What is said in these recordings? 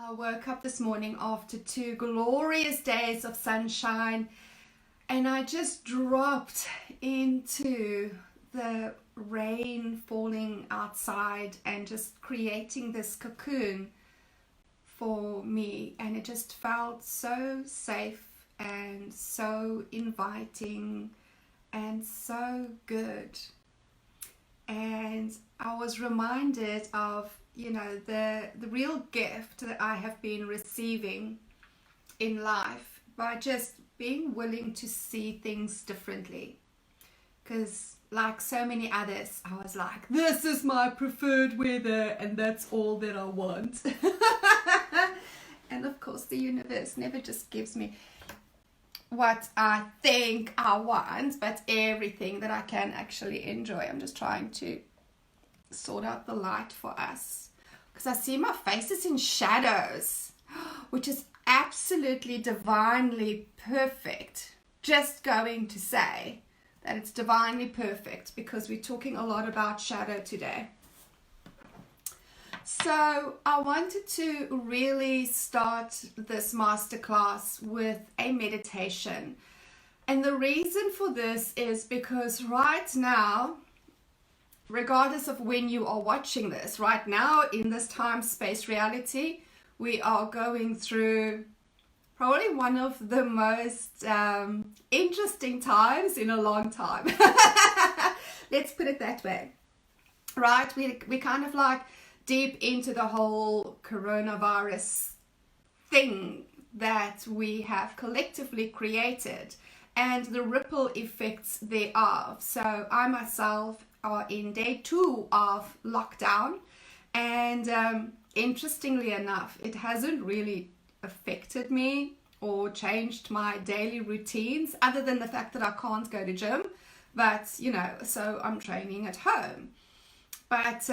I woke up this morning after 2 glorious days of sunshine and I just dropped into the rain falling outside and just creating this cocoon for me, and it just felt so safe and so inviting and so good. And I was reminded of the real gift that I have been receiving in life by just being willing to see things differently. Because like so many others, I was like, this is my preferred weather and that's all that I want. And of course the universe never just gives me what I think I want, but everything that I can actually enjoy. I'm just trying to sort out the light for us because I see my face is in shadows, which is absolutely divinely perfect. Just going to say that it's divinely perfect because we're talking a lot about shadow today. So I wanted to really start this masterclass with a meditation. And the reason for this is because right now, regardless of when you are watching this, right now in this time space reality, we are going through probably one of the most interesting times in a long time. Let's put it that way. Right? We kind of like deep into the whole coronavirus thing that we have collectively created and the ripple effects thereof. So I myself are in day 2 of lockdown, and interestingly enough, it hasn't really affected me or changed my daily routines other than the fact that I can't go to gym, but so I'm training at home. But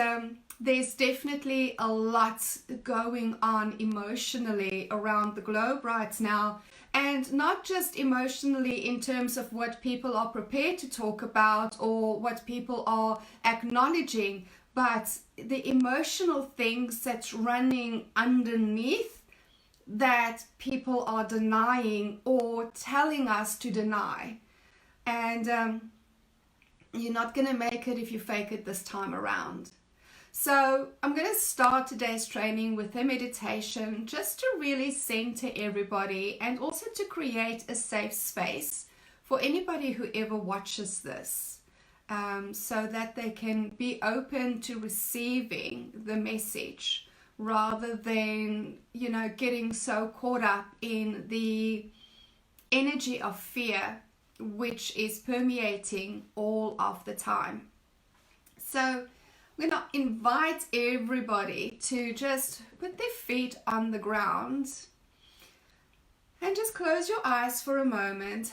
there's definitely a lot going on emotionally around the globe right now, and not just emotionally in terms of what people are prepared to talk about or what people are acknowledging, but the emotional things that's running underneath that people are denying or telling us to deny. And you're not going to make it if you fake it this time around. So I'm going to start today's training with a meditation just to really center everybody and also to create a safe space for anybody who ever watches this, so that they can be open to receiving the message rather than, getting so caught up in the energy of fear which is permeating all of the time. So I'm going to invite everybody to just put their feet on the ground and just close your eyes for a moment.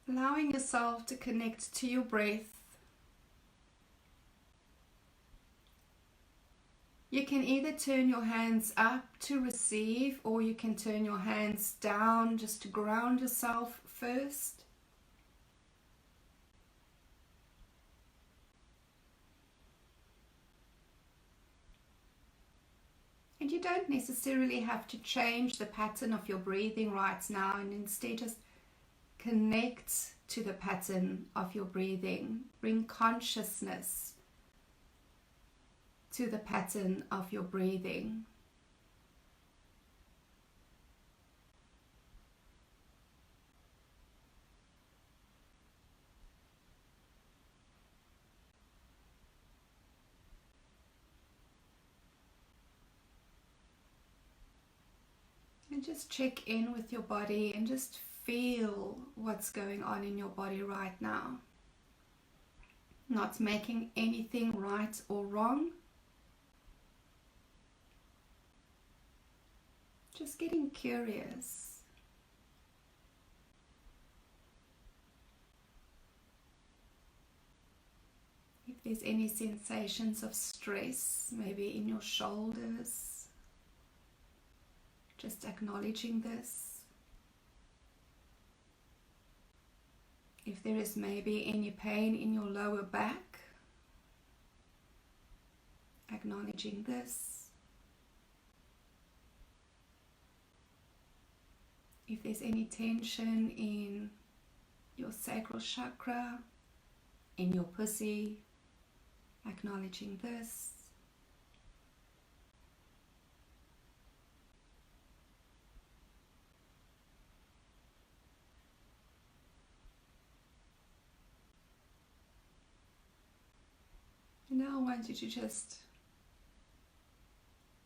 Allowing yourself to connect to your breath. You can either turn your hands up to receive, or you can turn your hands down just to ground yourself first. And you don't necessarily have to change the pattern of your breathing right now, and instead just connect to the pattern of your breathing. Bring consciousness to the pattern of your breathing. And just check in with your body and just feel what's going on in your body right now. Not making anything right or wrong. Just getting curious. If there's any sensations of stress, maybe in your shoulders, just acknowledging this. If there is maybe any pain in your lower back, acknowledging this. If there's any tension in your sacral chakra, in your pussy, acknowledging this. And now I want you to just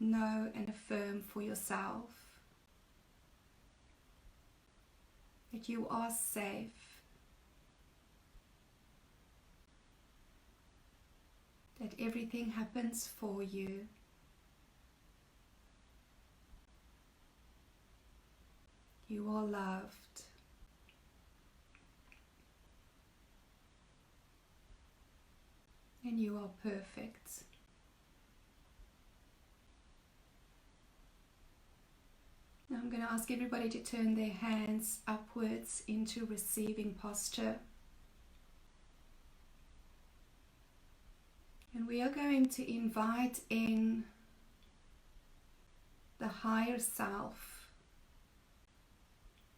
know and affirm for yourself that you are safe, that everything happens for you, you are loved, and you are perfect. Now I'm going to ask everybody to turn their hands upwards into receiving posture. And we are going to invite in the higher self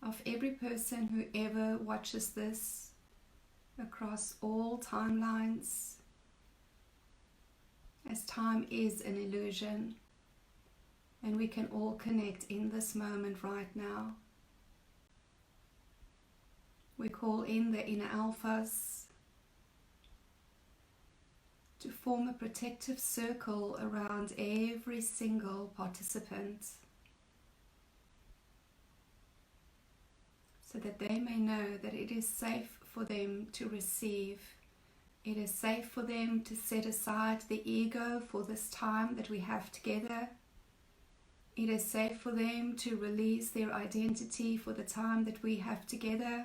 of every person who ever watches this across all timelines, as time is an illusion. And we can all connect in this moment right now. We call in the inner alphas to form a protective circle around every single participant, so that they may know that it is safe for them to receive. It is safe for them to set aside the ego for this time that we have together. It is safe for them to release their identity for the time that we have together.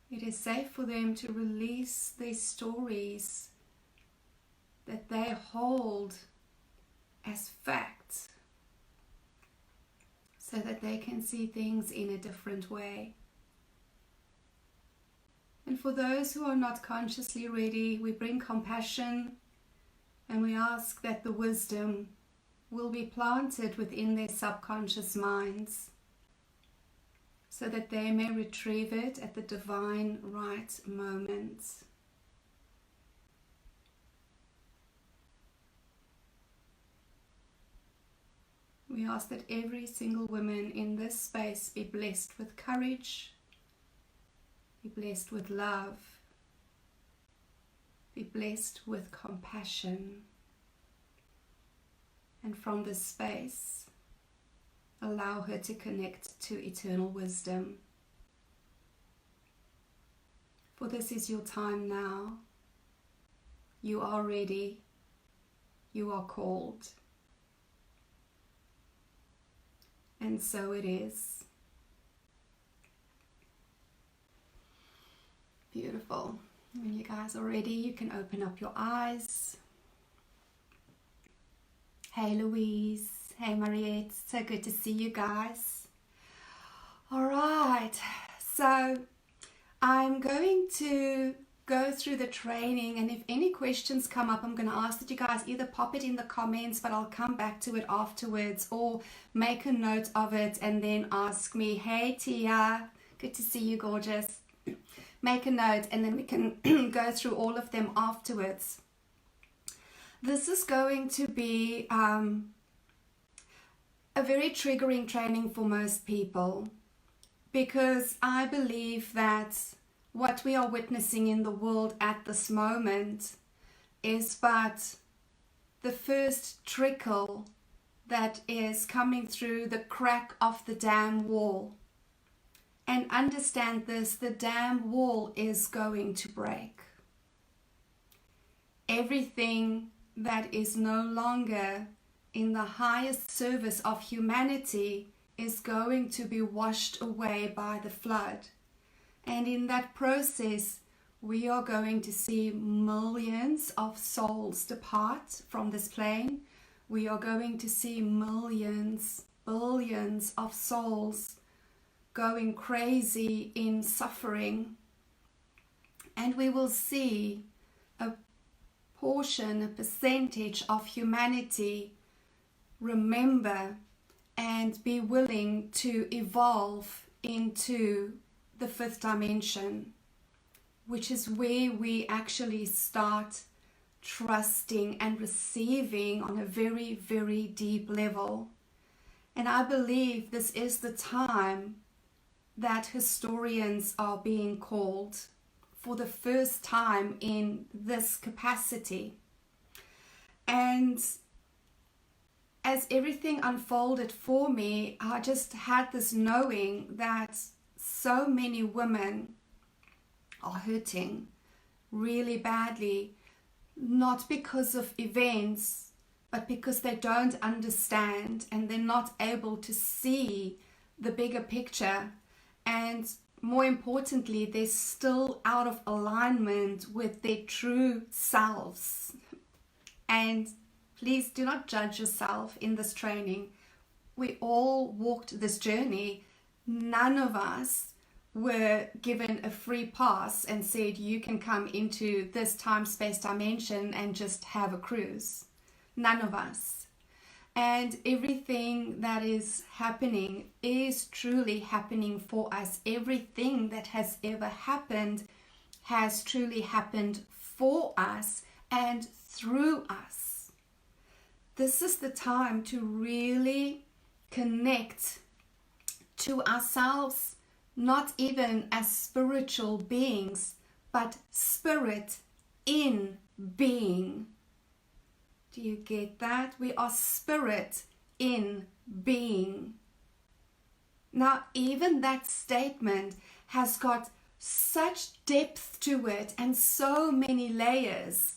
It is safe for them to release their stories that they hold as facts, so that they can see things in a different way. And for those who are not consciously ready, we bring compassion and we ask that the wisdom will be planted within their subconscious minds, so that they may retrieve it at the divine right moment. We ask that every single woman in this space be blessed with courage, be blessed with love, be blessed with compassion. And from this space, allow her to connect to eternal wisdom. For this is your time now. You are ready. You are called. And so it is. Beautiful. When you guys are ready, you can open up your eyes. Hey Louise, hey Mariette, so good to see you guys. All right, so I'm going to go through the training, and if any questions come up, I'm going to ask that you guys either pop it in the comments, but I'll come back to it afterwards, or make a note of it and then ask me. Hey Tia, good to see you, gorgeous. Make a note and then we can go through all of them afterwards. This is going to be a very triggering training for most people, because I believe that what we are witnessing in the world at this moment is but the first trickle that is coming through the crack of the dam wall. And understand this, the dam wall is going to break. Everything that is no longer in the highest service of humanity is going to be washed away by the flood. And in that process, we are going to see millions of souls depart from this plane. We are going to see millions, billions of souls going crazy in suffering. And we will see a portion, a percentage of humanity remember and be willing to evolve into the fifth dimension, which is where we actually start trusting and receiving on a very, very deep level. And I believe this is the time that Herstorians are being called for the first time in this capacity. And as everything unfolded for me, I just had this knowing that so many women are hurting really badly, not because of events, but because they don't understand and they're not able to see the bigger picture. And more importantly, they're still out of alignment with their true selves. And please do not judge yourself in this training. We all walked this journey. None of us were given a free pass and said you can come into this time-space dimension and just have a cruise. None of us. And everything that is happening is truly happening for us. Everything that has ever happened has truly happened for us and through us. This is the time to really connect to ourselves, not even as spiritual beings, but spirit in being. Do you get that? We are spirit in being. Now, even that statement has got such depth to it and so many layers,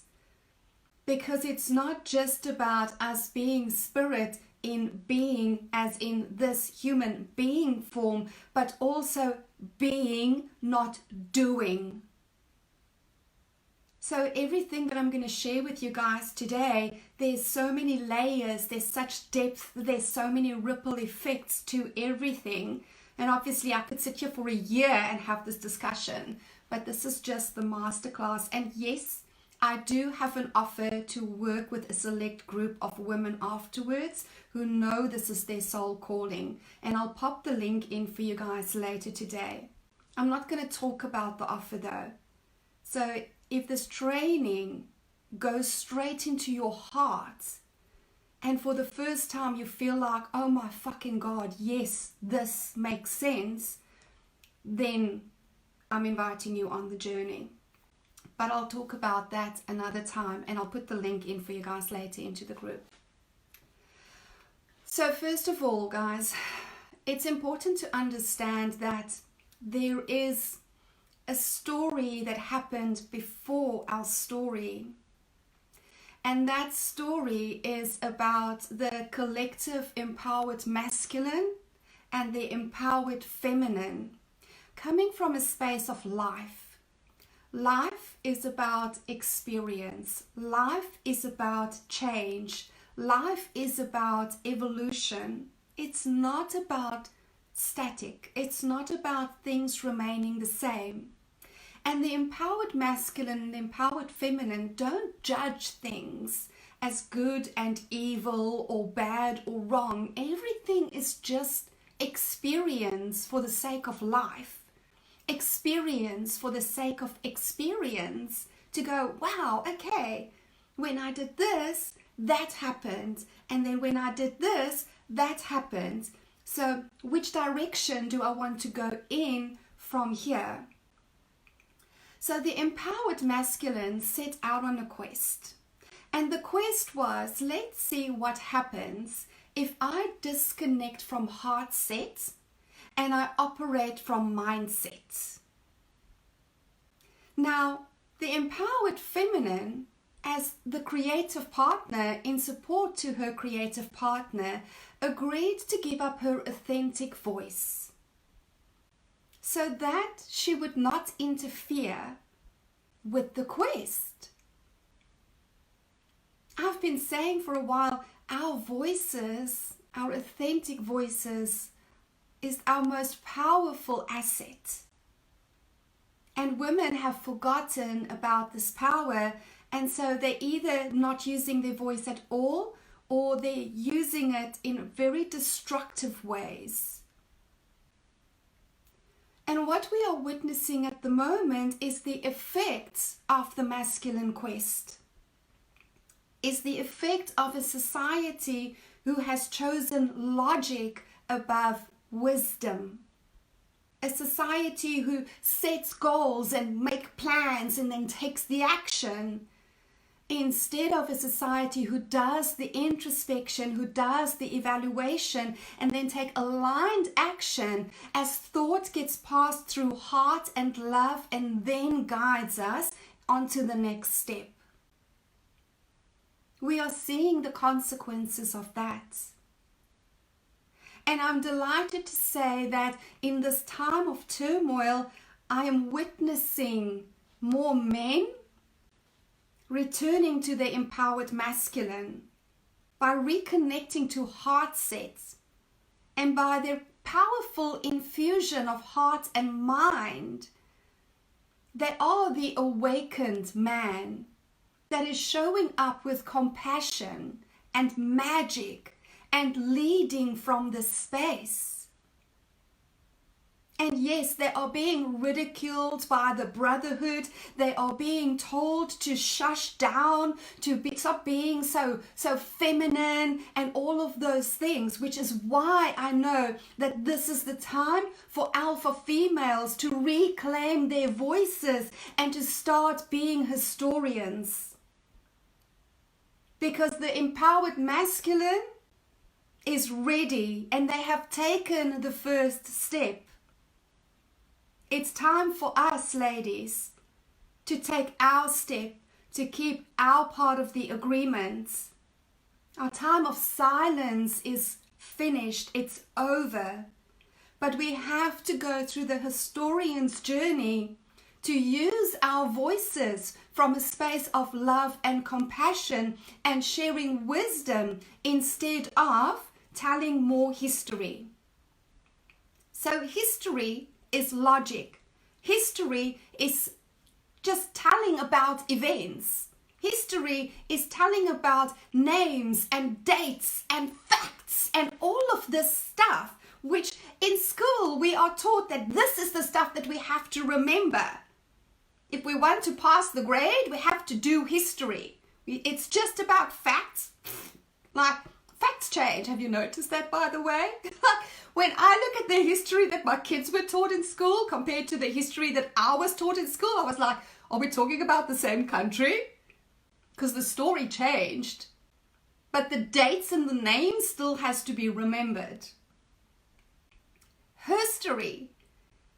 because it's not just about us being spirit in being as in this human being form, but also being, not doing. So everything that I'm going to share with you guys today, there's so many layers, there's such depth, there's so many ripple effects to everything. And obviously I could sit here for a year and have this discussion, but this is just the masterclass. And yes, I do have an offer to work with a select group of women afterwards who know this is their soul calling. And I'll pop the link in for you guys later today. I'm not going to talk about the offer though. So if this training goes straight into your heart, and for the first time you feel like, oh my fucking God, yes, this makes sense, then I'm inviting you on the journey. But I'll talk about that another time, and I'll put the link in for you guys later into the group. So first of all, guys, it's important to understand that there is a story that happened before our story. And that story is about the collective empowered masculine and the empowered feminine, coming from a space of life. Life is about experience. Life is about change. Life is about evolution. It's not about static. It's not about things remaining the same. And the empowered masculine and the empowered feminine don't judge things as good and evil or bad or wrong. Everything is just experience for the sake of life. Experience for the sake of experience, to go, wow, okay, when I did this, that happened. And then when I did this, that happened. So which direction do I want to go in from here? So the empowered masculine set out on a quest. And the quest was, let's see what happens if I disconnect from heart set and I operate from mindset. Now, the empowered feminine, as the creative partner in support to her creative partner, agreed to give up her authentic voice so that she would not interfere with the quest. I've been saying for a while, our voices, our authentic voices, is our most powerful asset. And women have forgotten about this power And so they're either not using their voice at all, or they're using it in very destructive ways. And what we are witnessing at the moment is the effects of the masculine quest, is the effect of a society who has chosen logic above wisdom. A society who sets goals and makes plans and then takes the action, instead of a society who does the introspection, who does the evaluation, and then take aligned action as thought gets passed through heart and love and then guides us onto the next step. We are seeing the consequences of that. And I'm delighted to say that in this time of turmoil, I am witnessing more men returning to their empowered masculine by reconnecting to heart sets and by their powerful infusion of heart and mind. They are the awakened man that is showing up with compassion and magic and leading from the space. And yes, they are being ridiculed by the brotherhood. They are being told to shush down, stop being so feminine and all of those things, which is why I know that this is the time for alpha females to reclaim their voices and to start being Herstorians. Because the empowered masculine is ready and they have taken the first step. It's time for us, ladies, to take our step, to keep our part of the agreement. Our time of silence is finished, it's over. But we have to go through the Herstorian's journey to use our voices from a space of love and compassion and sharing wisdom instead of telling more history. So history is logic. History is just telling about events. History is telling about names and dates and facts and all of this stuff, which in school we are taught that this is the stuff that we have to remember. If we want to pass the grade, we have to do history. It's just about facts. Like, facts change. Have you noticed that, by the way? When I look at the history that my kids were taught in school compared to the history that I was taught in school, I was like, are we talking about the same country? Because the story changed. But the dates and the names still has to be remembered. History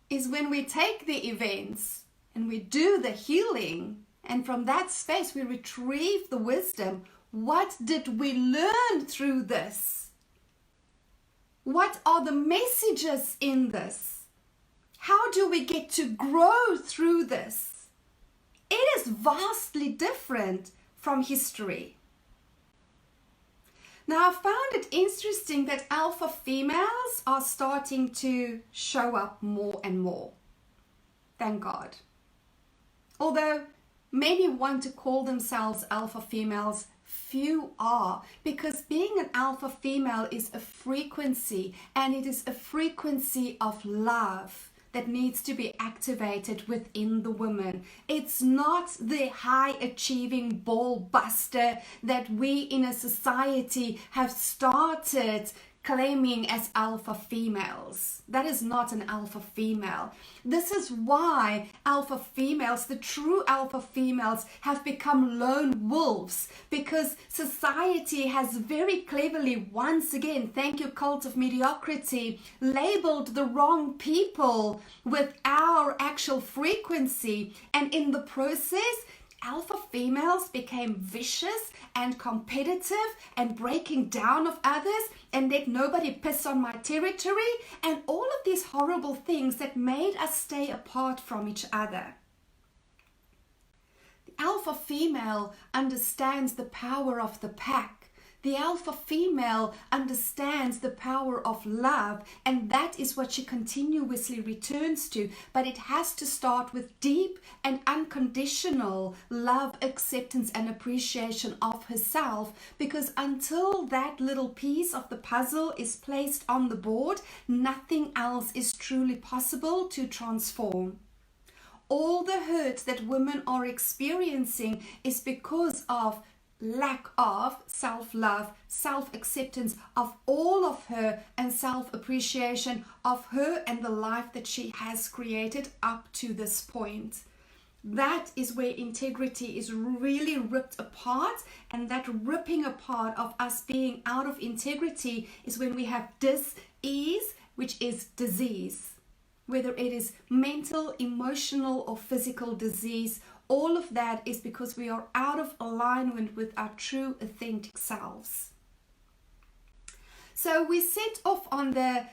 is when we take the events and we do the healing, and from that space we retrieve the wisdom. What did we learn through this? What are the messages in this? How do we get to grow through this? It is vastly different from history. Now, I found it interesting that alpha females are starting to show up more and more. Thank God. Although many want to call themselves alpha females, few are, because being an alpha female is a frequency, and it is a frequency of love that needs to be activated within the woman. It's not the high achieving ball buster that we in a society have started claiming as alpha females. That is not an alpha female. This is why alpha females, the true alpha females, have become lone wolves, because society has very cleverly, once again, thank you cult of mediocrity, labeled the wrong people with our actual frequency, and in the process alpha females became vicious and competitive and breaking down of others and let nobody piss on my territory and all of these horrible things that made us stay apart from each other. The alpha female understands the power of the pack, The alpha female understands the power of love, and that is what she continuously returns to. But it has to start with deep and unconditional love, acceptance, and appreciation of herself, because until that little piece of the puzzle is placed on the board, nothing else is truly possible to transform. All the hurt that women are experiencing is because of lack of self-love, self-acceptance of all of her, and self-appreciation of her and the life that she has created up to this point. That is where integrity is really ripped apart, and that ripping apart of us being out of integrity is when we have dis-ease, which is disease. Whether it is mental, emotional, or physical disease, all of that is because we are out of alignment with our true, authentic selves. So we set off on the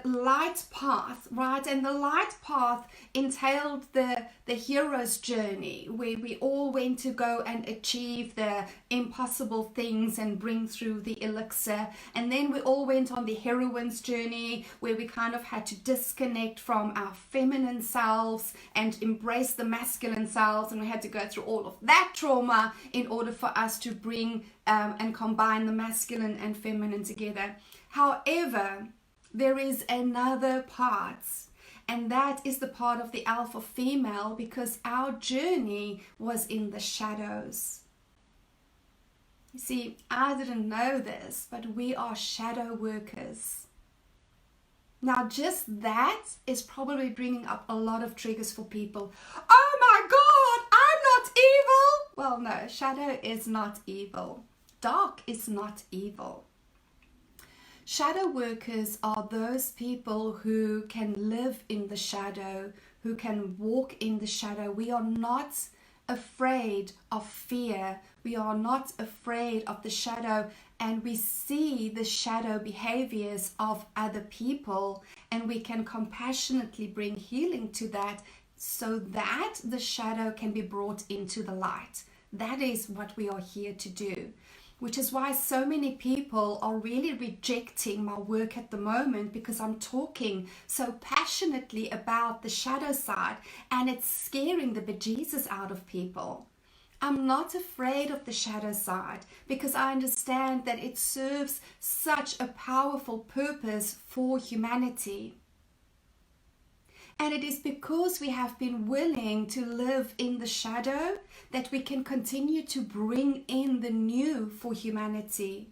light path, right? And the light path entailed the hero's journey, where we all went to go and achieve the impossible things and bring through the elixir. And then we all went on the heroine's journey, where we kind of had to disconnect from our feminine selves and embrace the masculine selves. And we had to go through all of that trauma in order for us to bring and combine the masculine and feminine together. However, there is another part, and that is the part of the alpha female, because our journey was in the shadows. You see, I didn't know this, but we are shadow workers. Now, just that is probably bringing up a lot of triggers for people. Oh my God, I'm not evil. Well, no, shadow is not evil. Dark is not evil. Shadow workers are those people who can live in the shadow, who can walk in the shadow. We are not afraid of fear. We are not afraid of the shadow, and we see the shadow behaviors of other people, and we can compassionately bring healing to that so that the shadow can be brought into the light. That is what we are here to do. Which is why so many people are really rejecting my work at the moment, because I'm talking so passionately about the shadow side, and it's scaring the bejesus out of people. I'm not afraid of the shadow side, because I understand that it serves such a powerful purpose for humanity. And it is because we have been willing to live in the shadow that we can continue to bring in the new for humanity.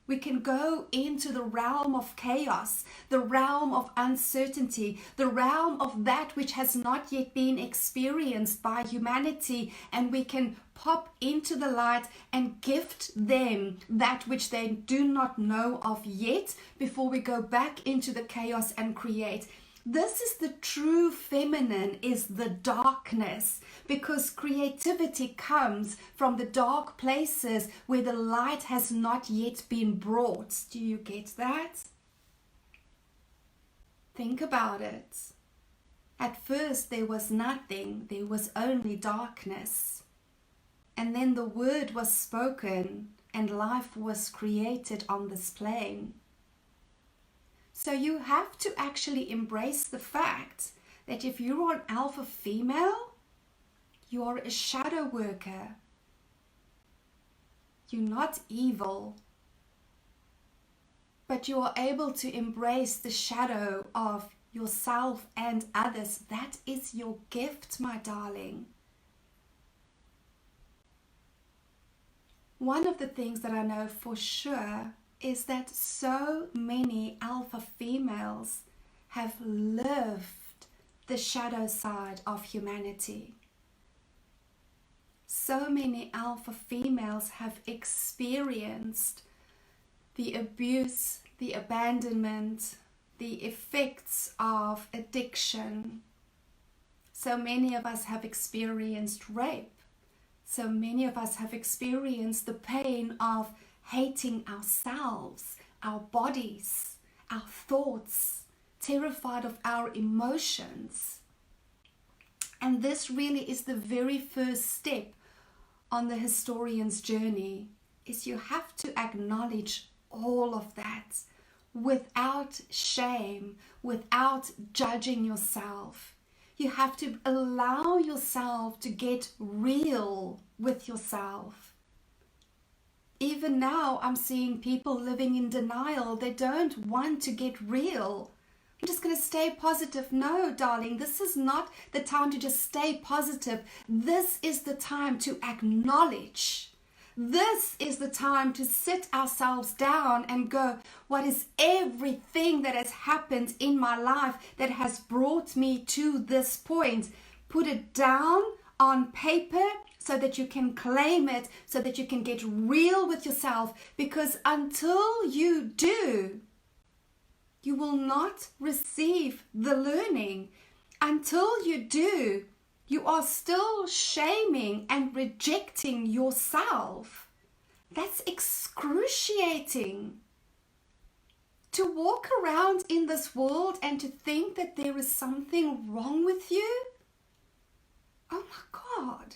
We can go into the realm of chaos, the realm of uncertainty, the realm of that which has not yet been experienced by humanity, and we can pop into the light and gift them that which they do not know of yet before we go back into the chaos and create. This is the true feminine, is the darkness, because creativity comes from the dark places where the light has not yet been brought. Do you get that? Think about it. At first there was nothing, there was only darkness. And then the word was spoken and life was created on this plane. So you have to actually embrace the fact that if you are an alpha female, you are a shadow worker. You're not evil, but you are able to embrace the shadow of yourself and others. That is your gift, my darling. One of the things that I know for sure is that so many alpha females have lived the shadow side of humanity. So many alpha females have experienced the abuse, the abandonment, the effects of addiction. So many of us have experienced rape. So many of us have experienced the pain of hating ourselves, our bodies, our thoughts, terrified of our emotions. And this really is the very first step on the Herstorian's journey, is you have to acknowledge all of that without shame, without judging yourself. You have to allow yourself to get real with yourself. Even now, I'm seeing people living in denial. They don't want to get real. I'm just going to stay positive. No, darling, this is not the time to just stay positive. This is the time to acknowledge. This is the time to sit ourselves down and go, what is everything that has happened in my life that has brought me to this point? Put it down on paper so that you can claim it, so that you can get real with yourself. Because until you do, you will not receive the learning. Until you do, you are still shaming and rejecting yourself. That's excruciating. To walk around in this world and to think that there is something wrong with you? Oh my God.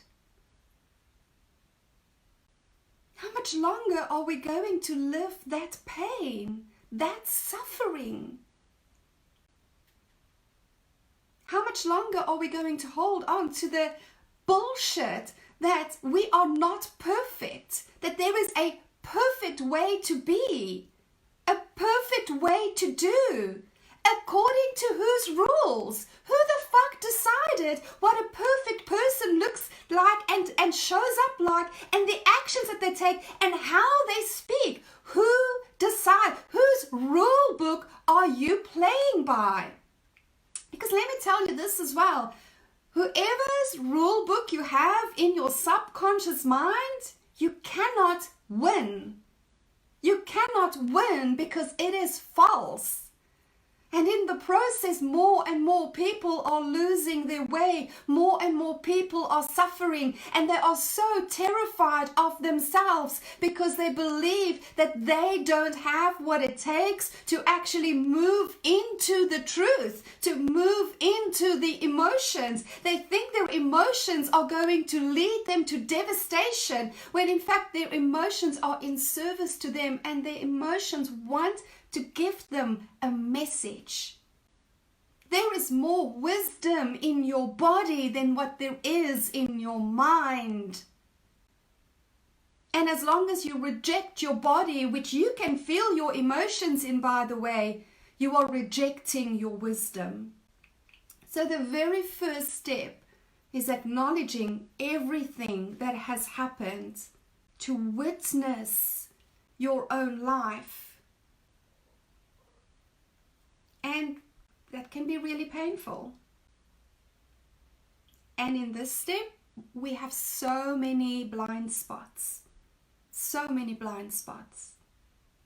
How much longer are we going to live that pain, that suffering? How much longer are we going to hold on to the bullshit that we are not perfect, that there is a perfect way to be, a perfect way to do, according to whose rules? Who the fuck decided what a perfect person looks like and shows up like, and the actions that they take and how they speak? Who decides? Whose rule book are you playing by? Because let me tell you this as well. Whoever's rule book you have in your subconscious mind, you cannot win. You cannot win because it is false. And in the process, more and more people are losing their way. More and more people are suffering. And they are so terrified of themselves because they believe that they don't have what it takes to actually move into the truth, to move into the emotions. They think their emotions are going to lead them to devastation, when in fact their emotions are in service to them, and their emotions want to give them a message. There is more wisdom in your body than what there is in your mind. And as long as you reject your body, which you can feel your emotions in, by the way, you are rejecting your wisdom. So the very first step is acknowledging everything that has happened, to witness your own life. And that can be really painful. And in this step, we have so many blind spots. So many blind spots.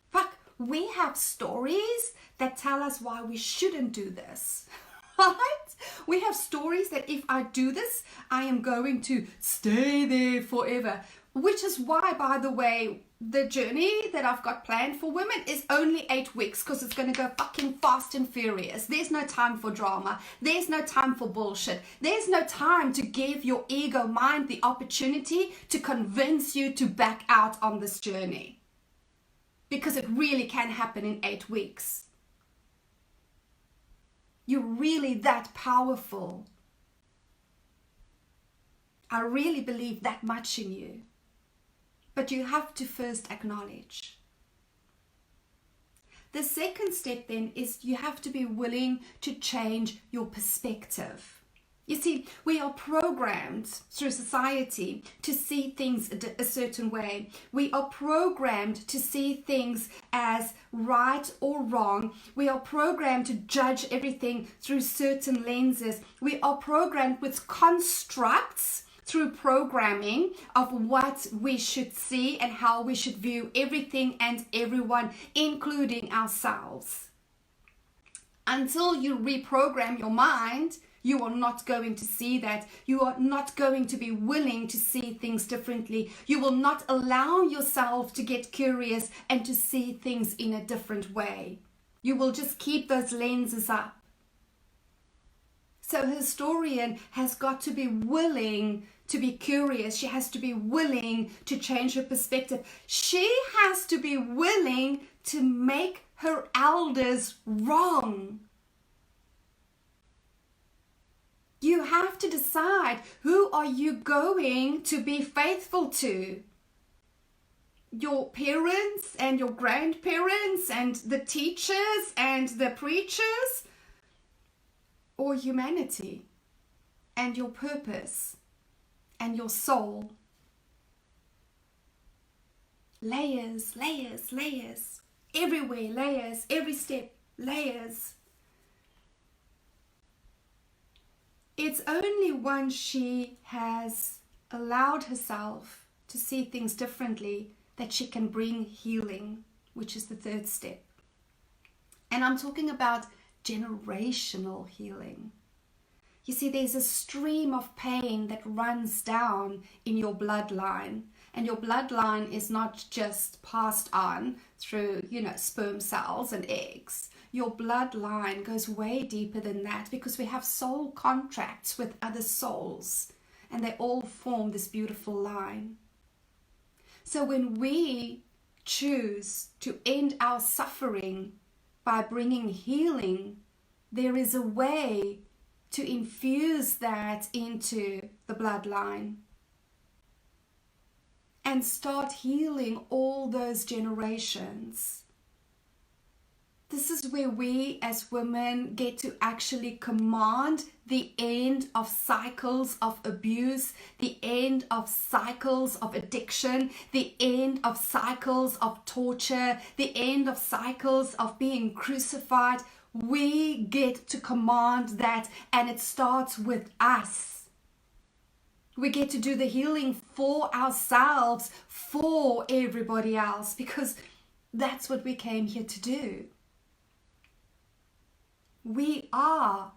Fuck, we have stories that tell us why we shouldn't do this. Right? We have stories that if I do this, I am going to stay there forever. Which is why, by the way, the journey that I've got planned for women is only 8 weeks, because it's going to go fucking fast and furious. There's no time for drama. There's no time for bullshit. There's no time to give your ego mind the opportunity to convince you to back out on this journey. Because it really can happen in 8 weeks. You're really that powerful. I really believe that much in you. But you have to first acknowledge. The second step then is you have to be willing to change your perspective. You see, we are programmed through society to see things a certain way. We are programmed to see things as right or wrong. We are programmed to judge everything through certain lenses. We are programmed with constructs through programming of what we should see and how we should view everything and everyone, including ourselves. Until you reprogram your mind, you are not going to see that. You are not going to be willing to see things differently. You will not allow yourself to get curious and to see things in a different way. You will just keep those lenses up. So Herstorian has got to be willing to be curious. She has to be willing to change her perspective. She has to be willing to make her elders wrong. You have to decide, who are you going to be faithful to? Your parents and your grandparents and the teachers and the preachers? Or humanity and your purpose and your soul? Layers, layers, layers. Everywhere, layers. Every step, layers. It's only once she has allowed herself to see things differently that she can bring healing, which is the third step. And I'm talking about generational healing. You see, there's a stream of pain that runs down in your bloodline. And your bloodline is not just passed on through, sperm cells and eggs. Your bloodline goes way deeper than that, because we have soul contracts with other souls, and they all form this beautiful line. So when we choose to end our suffering by bringing healing, there is a way to infuse that into the bloodline and start healing all those generations. This is where we as women get to actually command the end of cycles of abuse, the end of cycles of addiction, the end of cycles of torture, the end of cycles of being crucified. We get to command that, and it starts with us. We get to do the healing for ourselves, for everybody else, because that's what we came here to do. We are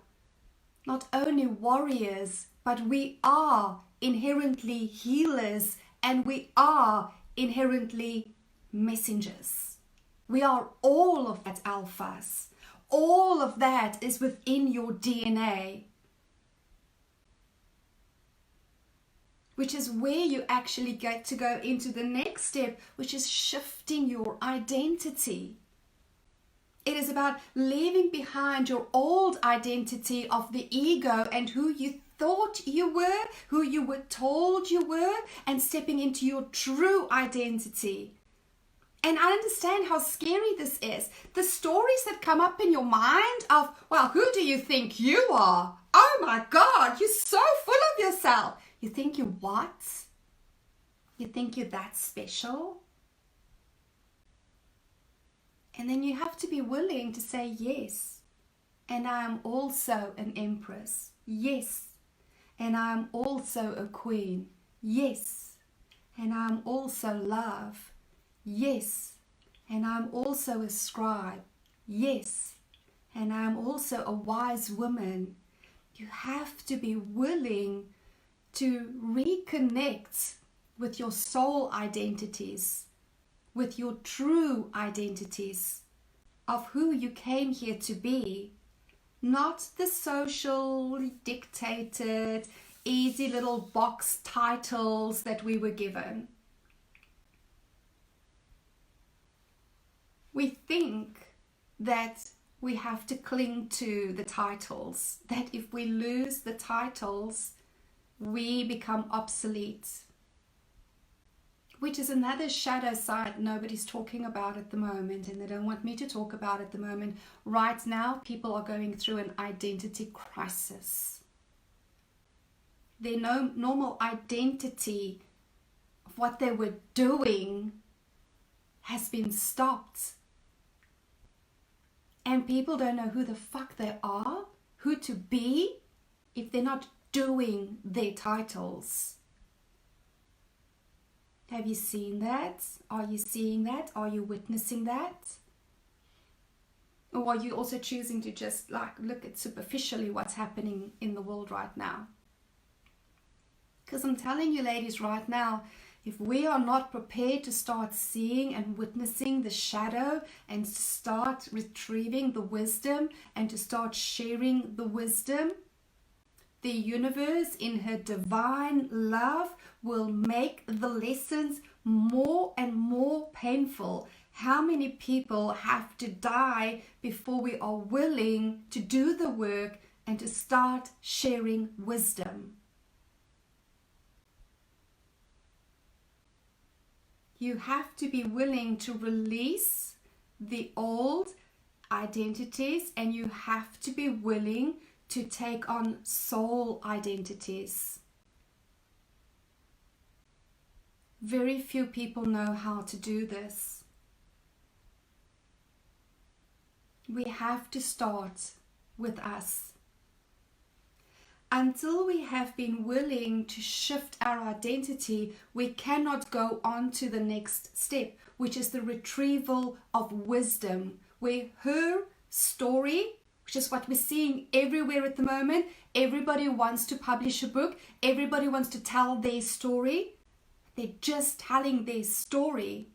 not only warriors, but we are inherently healers, and we are inherently messengers. We are all of that, alphas. All of that is within your DNA, which is where you actually get to go into the next step, which is shifting your identity. It is about leaving behind your old identity of the ego and who you thought you were, who you were told you were, and stepping into your true identity. And I understand how scary this is. The stories that come up in your mind of, well, who do you think you are? Oh my God, you're so full of yourself. You think you're what? You think you're that special? And then you have to be willing to say yes. And I am also an empress. Yes. And I am also a queen. Yes. And I am also love. Yes. And I am also a scribe. Yes. And I am also a wise woman. You have to be willing to reconnect with your soul identities, with your true identities of who you came here to be, not the socially dictated, easy little box titles that we were given. We think that we have to cling to the titles, that if we lose the titles, we become obsolete, which is another shadow side nobody's talking about at the moment, and they don't want me to talk about at the moment. Right now, people are going through an identity crisis. Their normal identity of what they were doing has been stopped. And people don't know who the fuck they are, who to be, if they're not doing their titles. Have you seen that? Are you seeing that? Are you witnessing that? Or are you also choosing to just look at superficially what's happening in the world right now? Because I'm telling you, ladies, right now, if we are not prepared to start seeing and witnessing the shadow and to start retrieving the wisdom and to start sharing the wisdom, the universe in her divine love will make the lessons more and more painful. How many people have to die before we are willing to do the work and to start sharing wisdom? You have to be willing to release the old identities, and you have to be willing to take on soul identities. Very few people know how to do this. We have to start with us. Until we have been willing to shift our identity, we cannot go on to the next step, which is the retrieval of wisdom, where her story, which is what we're seeing everywhere at the moment, everybody wants to publish a book, everybody wants to tell their story. They're just telling their story.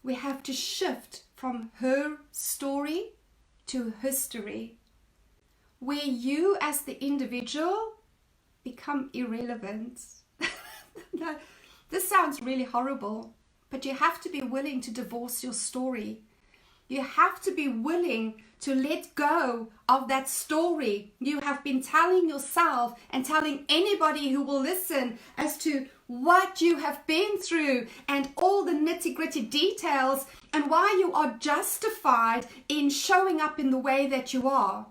We have to shift from her story to history, where you as the individual become irrelevant. No, this sounds really horrible, but you have to be willing to divorce your story. You have to be willing to let go of that story you have been telling yourself and telling anybody who will listen as to what you have been through and all the nitty-gritty details and why you are justified in showing up in the way that you are.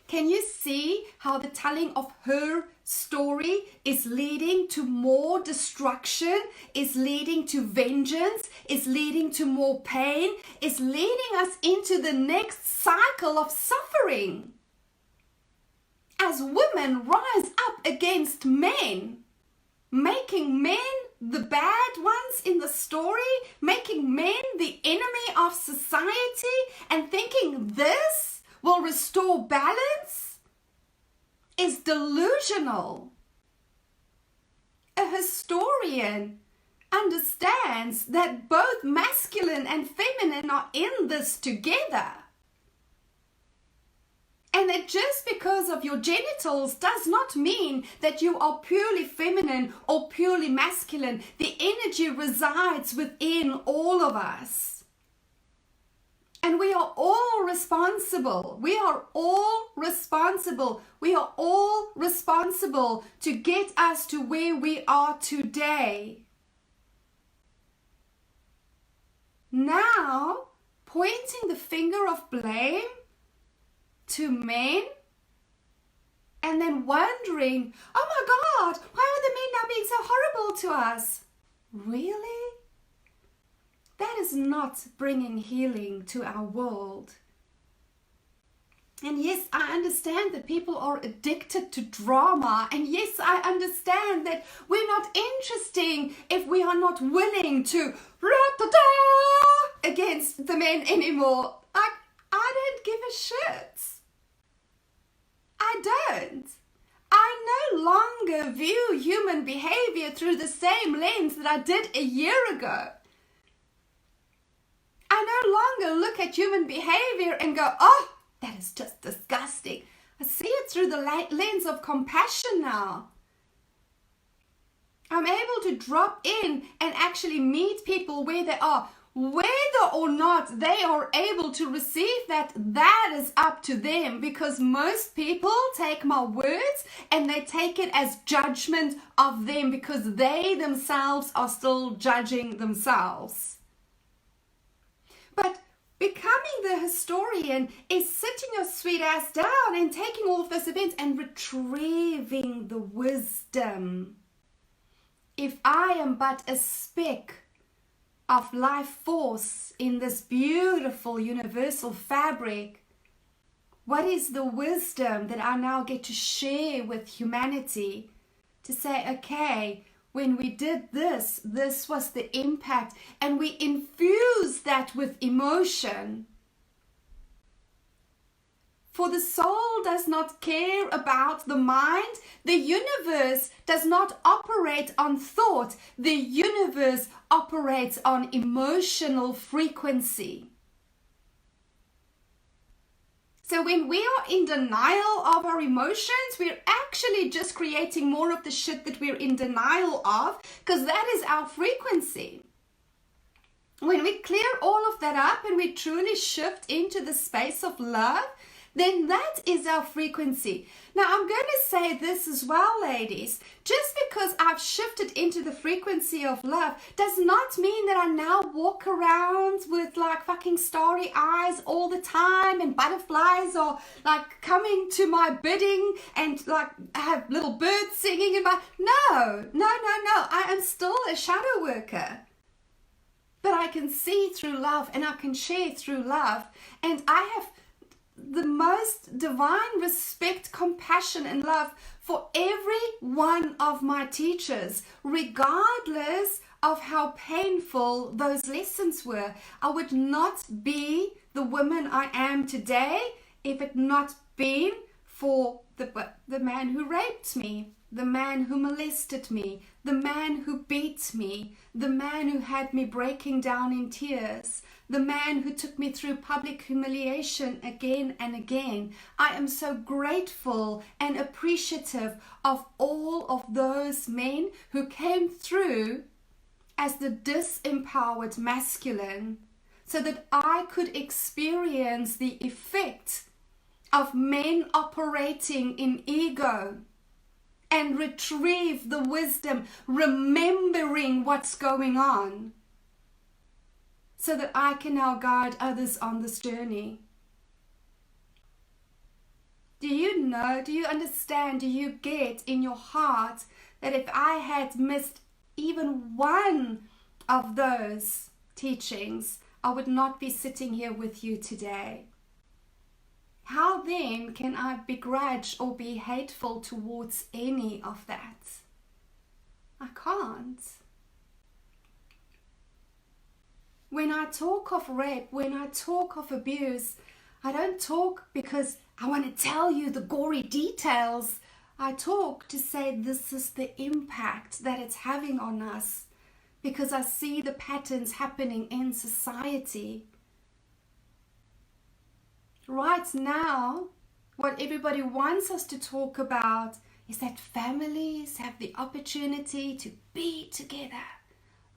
Can you see how the telling of her story is leading to more destruction, is leading to vengeance, is leading to more pain, is leading us into the next cycle of suffering? As women rise up against men, making men the bad ones in the story, making men the enemy of society, and thinking this will restore balance, is delusional. A Herstorian understands that both masculine and feminine are in this together. And that just because of your genitals does not mean that you are purely feminine or purely masculine. The energy resides within all of us. And we are all responsible. We are all responsible. We are all responsible to get us to where we are today. Now, pointing the finger of blame to men and then wondering, oh my God, why are the men now being so horrible to us? Really? That is not bringing healing to our world. And yes, I understand that people are addicted to drama. And yes, I understand that we're not interesting if we are not willing to against the men anymore. I don't give a shit. I don't. I no longer view human behavior through the same lens that I did a year ago. I no longer look at human behavior and go, oh, that is just disgusting. I see it through the lens of compassion now. I'm able to drop in and actually meet people where they are. Whether or not they are able to receive that, that is up to them, because most people take my words and they take it as judgment of them because they themselves are still judging themselves. But becoming the Herstorian is sitting your sweet ass down and taking all of those events and retrieving the wisdom. If I am but a speck of life force in this beautiful universal fabric, what is the wisdom that I now get to share with humanity? To say, okay, when we did this, this was the impact, and we infuse that with emotion. For the soul does not care about the mind. The universe does not operate on thought. The universe operates on emotional frequency. So when we are in denial of our emotions, we're actually just creating more of the shit that we're in denial of, because that is our frequency. When we clear all of that up and we truly shift into the space of love, then that is our frequency. Now, I'm going to say this as well, ladies. Just because I've shifted into the frequency of love does not mean that I now walk around with like fucking starry eyes all the time and butterflies are like coming to my bidding and like have little birds singing in my... No. I am still a shadow worker. But I can see through love and I can share through love. And I have the most divine respect, compassion, and love for every one of my teachers, regardless of how painful those lessons were. I would not be the woman I am today if it not been for the man who raped me, the man who molested me, the man who beat me, the man who had me breaking down in tears, the man who took me through public humiliation again and again. I am so grateful and appreciative of all of those men who came through as the disempowered masculine so that I could experience the effect of men operating in ego and retrieve the wisdom, remembering what's going on, so that I can now guide others on this journey. Do you know, do you understand, do you get in your heart that if I had missed even one of those teachings, I would not be sitting here with you today? How then can I begrudge or be hateful towards any of that? I can't. When I talk of rape, when I talk of abuse, I don't talk because I want to tell you the gory details. I talk to say this is the impact that it's having on us, because I see the patterns happening in society. Right now, what everybody wants us to talk about is that families have the opportunity to be together,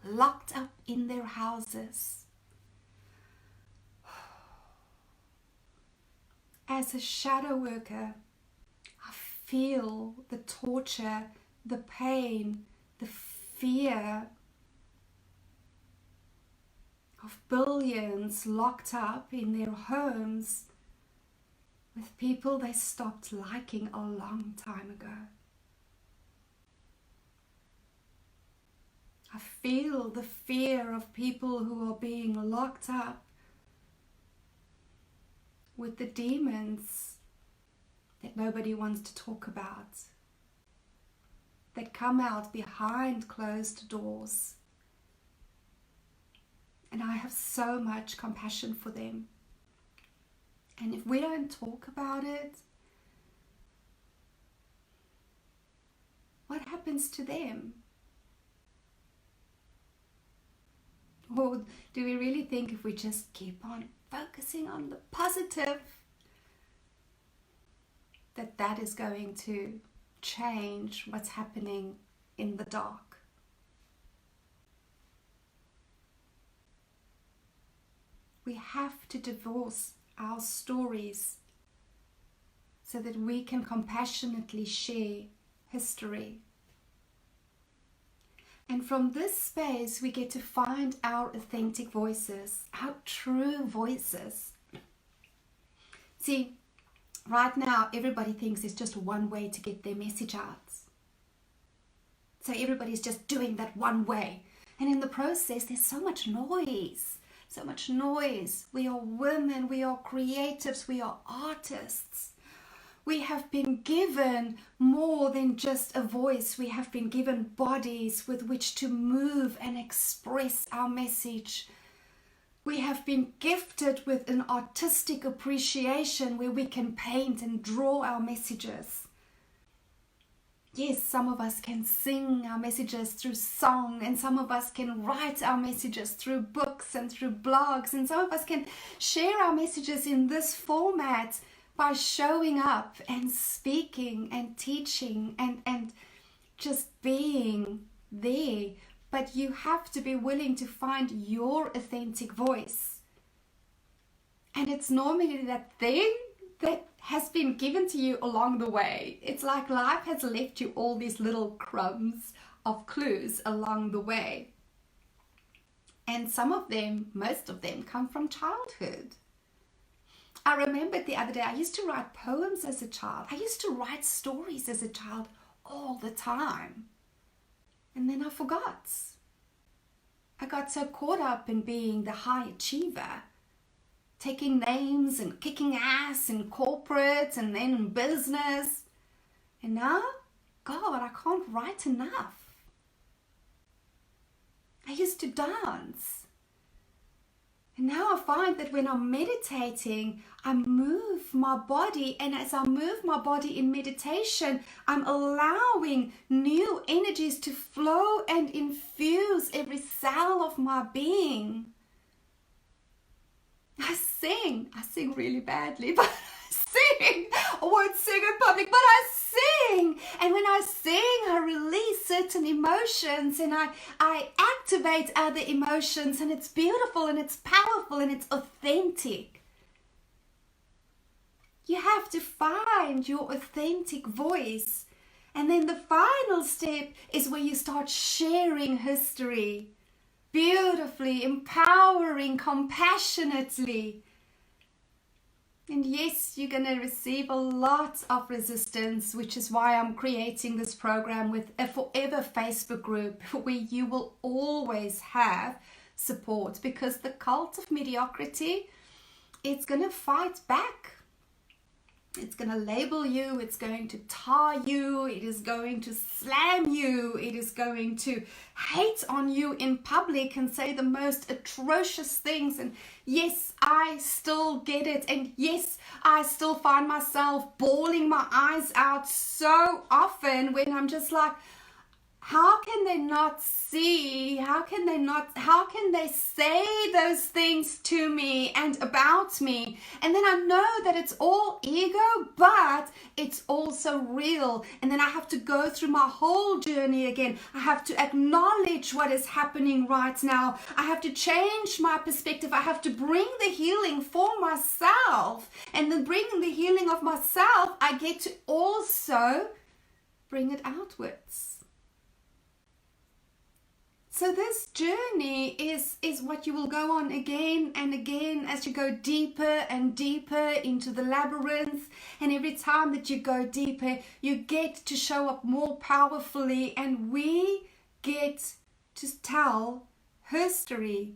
locked up in their houses. As a shadow worker, I feel the torture, the pain, the fear of billions locked up in their homes with people they stopped liking a long time ago. I feel the fear of people who are being locked up with the demons that nobody wants to talk about, that come out behind closed doors. And I have so much compassion for them. And if we don't talk about it, what happens to them? Or do we really think if we just keep on focusing on the positive, that that is going to change what's happening in the dark? We have to divorce our stories so that we can compassionately share history. And from this space, we get to find our authentic voices, our true voices. See, right now, everybody thinks there's just one way to get their message out. So everybody's just doing that one way. And in the process, there's so much noise. So much noise. We are women, we are creatives, we are artists. We have been given more than just a voice. We have been given bodies with which to move and express our message. We have been gifted with an artistic appreciation where we can paint and draw our messages. Yes, some of us can sing our messages through song, and some of us can write our messages through books and through blogs, and some of us can share our messages in this format by showing up and speaking and teaching and just being there. But you have to be willing to find your authentic voice. And it's normally that thing that has been given to you along the way. It's like life has left you all these little crumbs of clues along the way. And some of them, most of them, come from childhood. I remembered the other day, I used to write poems as a child. I used to write stories as a child all the time. And then I forgot. I got so caught up in being the high achiever, taking names and kicking ass in corporate and then in business. And now, God, I can't write enough. I used to dance. And now I find that when I'm meditating, I move my body. And as I move my body in meditation, I'm allowing new energies to flow and infuse every cell of my being. I sing really badly, but I sing. I won't sing in public, but I sing. And when I sing, I release certain emotions and I activate other emotions, and it's beautiful and it's powerful and it's authentic. You have to find your authentic voice. And then the final step is where you start sharing history. Beautifully, empowering, compassionately. And yes, you're going to receive a lot of resistance, which is why I'm creating this program with a forever Facebook group where you will always have support, because the cult of mediocrity, it's going to fight back. It's going to label you, it's going to tar you, it is going to slam you, it is going to hate on you in public and say the most atrocious things. And yes, I still get it. And yes, I still find myself bawling my eyes out so often when I'm just like, how can they not see? How can they say those things to me and about me? And then I know that it's all ego, but it's also real. And then I have to go through my whole journey again. I have to acknowledge what is happening right now. I have to change my perspective. I have to bring the healing for myself. And then bringing the healing of myself, I get to also bring it outwards. So this journey is what you will go on again and again as you go deeper and deeper into the labyrinth. And every time that you go deeper, you get to show up more powerfully. And we get to tell her story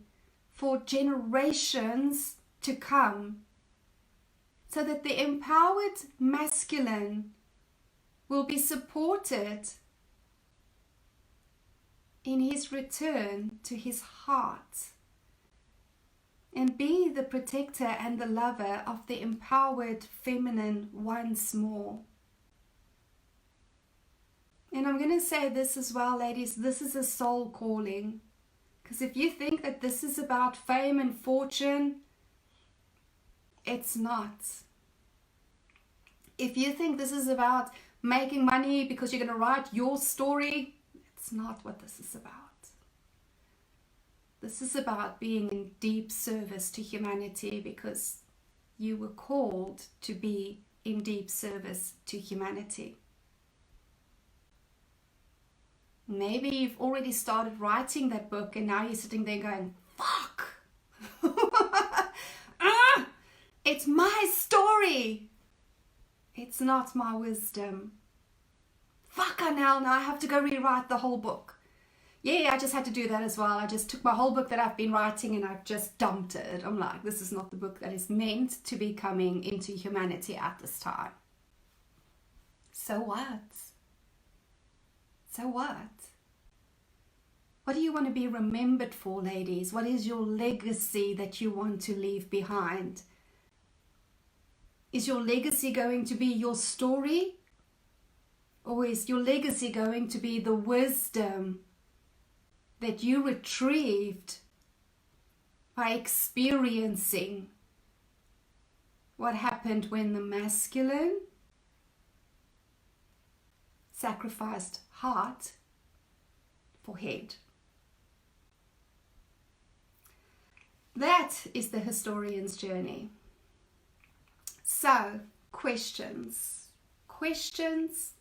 for generations to come. So that the empowered masculine will be supported in his return to his heart, and be the protector and the lover of the empowered feminine once more. And I'm going to say this as well, ladies, this is a soul calling. Because if you think that this is about fame and fortune, it's not. If you think this is about making money because you're going to write your story, it's not what this is about. This is about being in deep service to humanity, because you were called to be in deep service to humanity. Maybe you've already started writing that book and now you're sitting there going, fuck! It's my story! It's not my wisdom. Fuck, now I have to go rewrite the whole book. Yeah, I just had to do that as well. I just took my whole book that I've been writing and I've just dumped it. I'm like, this is not the book that is meant to be coming into humanity at this time. So what? So what? What do you want to be remembered for, ladies? What is your legacy that you want to leave behind? Is your legacy going to be your story? Or is your legacy going to be the wisdom that you retrieved by experiencing what happened when the masculine sacrificed heart for head. That is the Herstorian's journey. So, questions.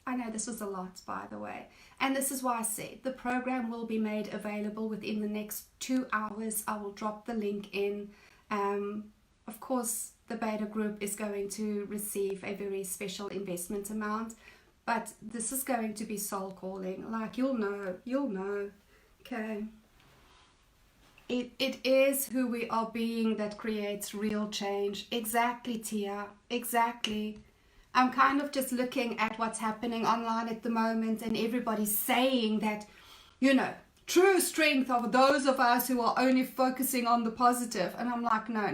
I know this was a lot, by the way. And this is why I said the program will be made available within the next 2 hours. I will drop the link in. Of course, the beta group is going to receive a very special investment amount. But this is going to be soul calling. Like, you'll know. Okay. It is who we are being that creates real change. Exactly, Tia. Exactly. I'm kind of just looking at what's happening online at the moment, and everybody's saying that, true strength of those of us who are only focusing on the positive. And I'm like, no.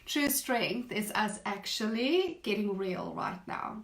True strength is us actually getting real right now.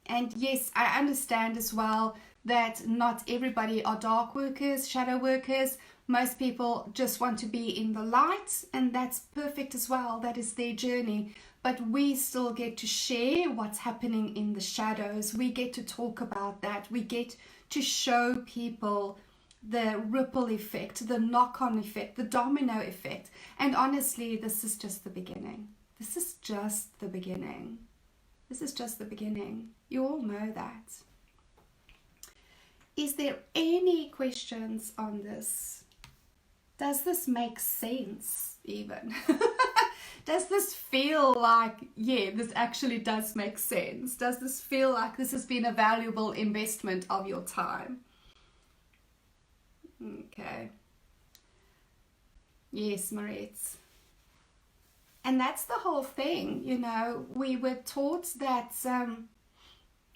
And yes, I understand as well that not everybody are dark workers, shadow workers. Most people just want to be in the light, and that's perfect as well. That is their journey. But we still get to share what's happening in the shadows. We get to talk about that. We get to show people the ripple effect, the knock-on effect, the domino effect. And honestly, this is just the beginning. This is just the beginning. You all know that. Is there any questions on this? Does this make sense even? Does this feel like, this actually does make sense? Does this feel like this has been a valuable investment of your time? Okay. Yes, Maritz. And that's the whole thing, we were taught that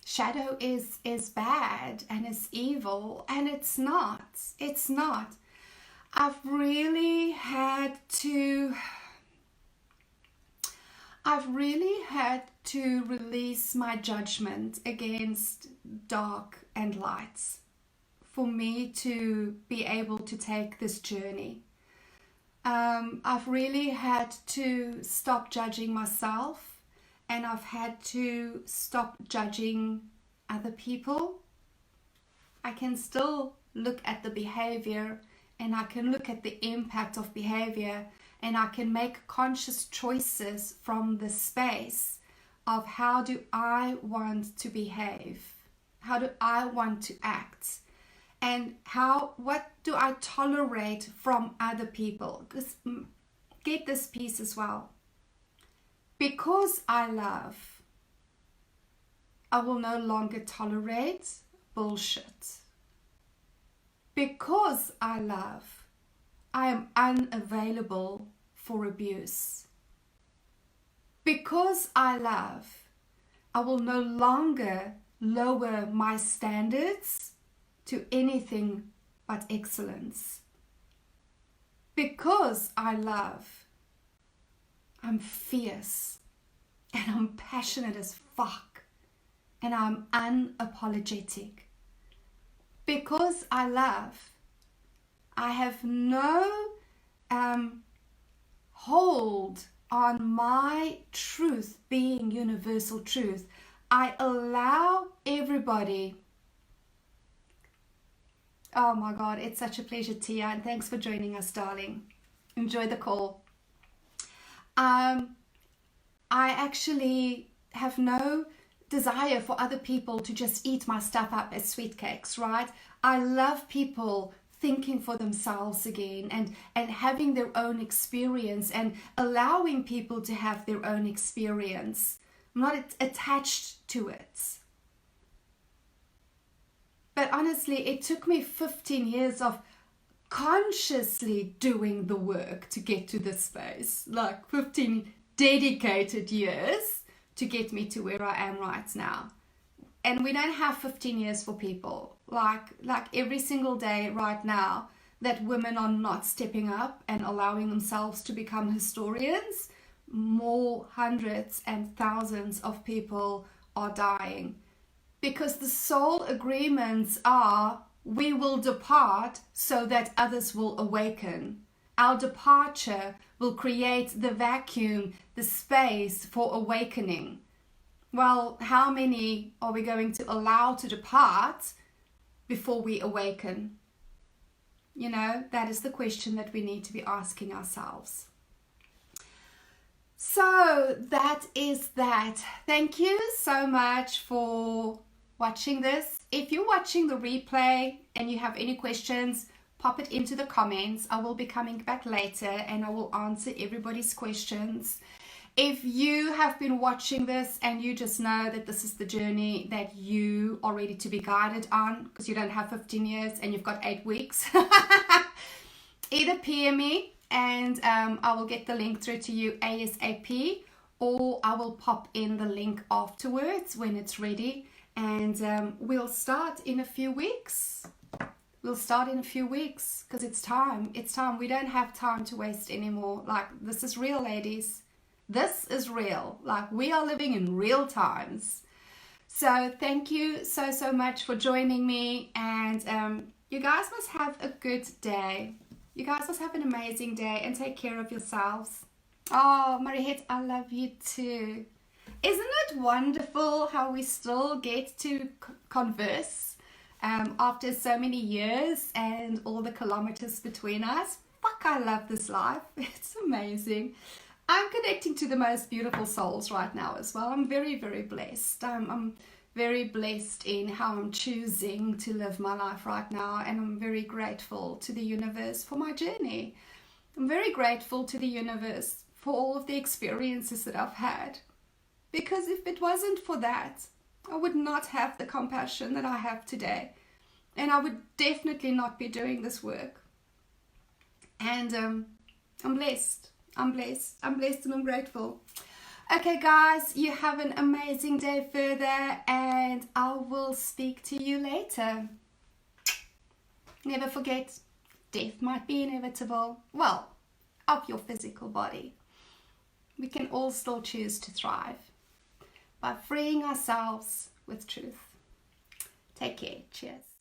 shadow is bad and is evil, and it's not. I've really had to release my judgment against dark and lights for me to be able to take this journey. I've really had to stop judging myself, and I've had to stop judging other people. I can still look at the behavior, and I can look at the impact of behavior, and I can make conscious choices from the space of how do I want to behave? How do I want to act? And what do I tolerate from other people? Because get this piece as well. Because I love, I will no longer tolerate bullshit. Because I love, I am unavailable for abuse. Because I love, I will no longer lower my standards to anything but excellence. Because I love, I'm fierce, and I'm passionate as fuck, and I'm unapologetic. Because I love, I have no hold on my truth being universal truth. I allow everybody. Oh my God, it's such a pleasure, Tia, and thanks for joining us, darling. Enjoy the call. I actually have no desire for other people to just eat my stuff up as sweet cakes, right? I love people thinking for themselves again and having their own experience and allowing people to have their own experience. I'm not attached to it. But honestly, it took me 15 years of consciously doing the work to get to this space. Like 15 dedicated years to get me to where I am right now. And we don't have 15 years for people. Like every single day right now that women are not stepping up and allowing themselves to become historians, more hundreds and thousands of people are dying. Because the soul agreements are, we will depart so that others will awaken. Our departure will create the vacuum, the space for awakening. Well, how many are we going to allow to depart before we awaken? You know, that is the question that we need to be asking ourselves. So that is that. Thank you so much for watching this. If you're watching the replay and you have any questions, pop it into the comments. I will be coming back later and I will answer everybody's questions. If you have been watching this and you just know that this is the journey that you are ready to be guided on, because you don't have 15 years and you've got 8 weeks, either PM me and I will get the link through to you ASAP, or I will pop in the link afterwards when it's ready, and we'll start in a few weeks. We'll start in a few weeks because it's time. It's time. We don't have time to waste anymore. Like, this is real, ladies. This is real. Like, we are living in real times. So thank you so much for joining me, and you guys must have a good day. You guys must have an amazing day and take care of yourselves. Oh, Mariette, I love you too. Isn't it wonderful how we still get to converse after so many years and all the kilometers between us? Fuck, I love this life. It's amazing. I'm connecting to the most beautiful souls right now as well. I'm very blessed. I'm very blessed in how I'm choosing to live my life right now, and I'm very grateful to the universe for my journey. I'm very grateful to the universe for all of the experiences that I've had, because if it wasn't for that, I would not have the compassion that I have today, and I would definitely not be doing this work. And I'm blessed. I'm blessed and I'm grateful. Okay guys, you have an amazing day further, and I will speak to you later. Never forget, death might be inevitable. Well, of your physical body. We can all still choose to thrive by freeing ourselves with truth. Take care. Cheers.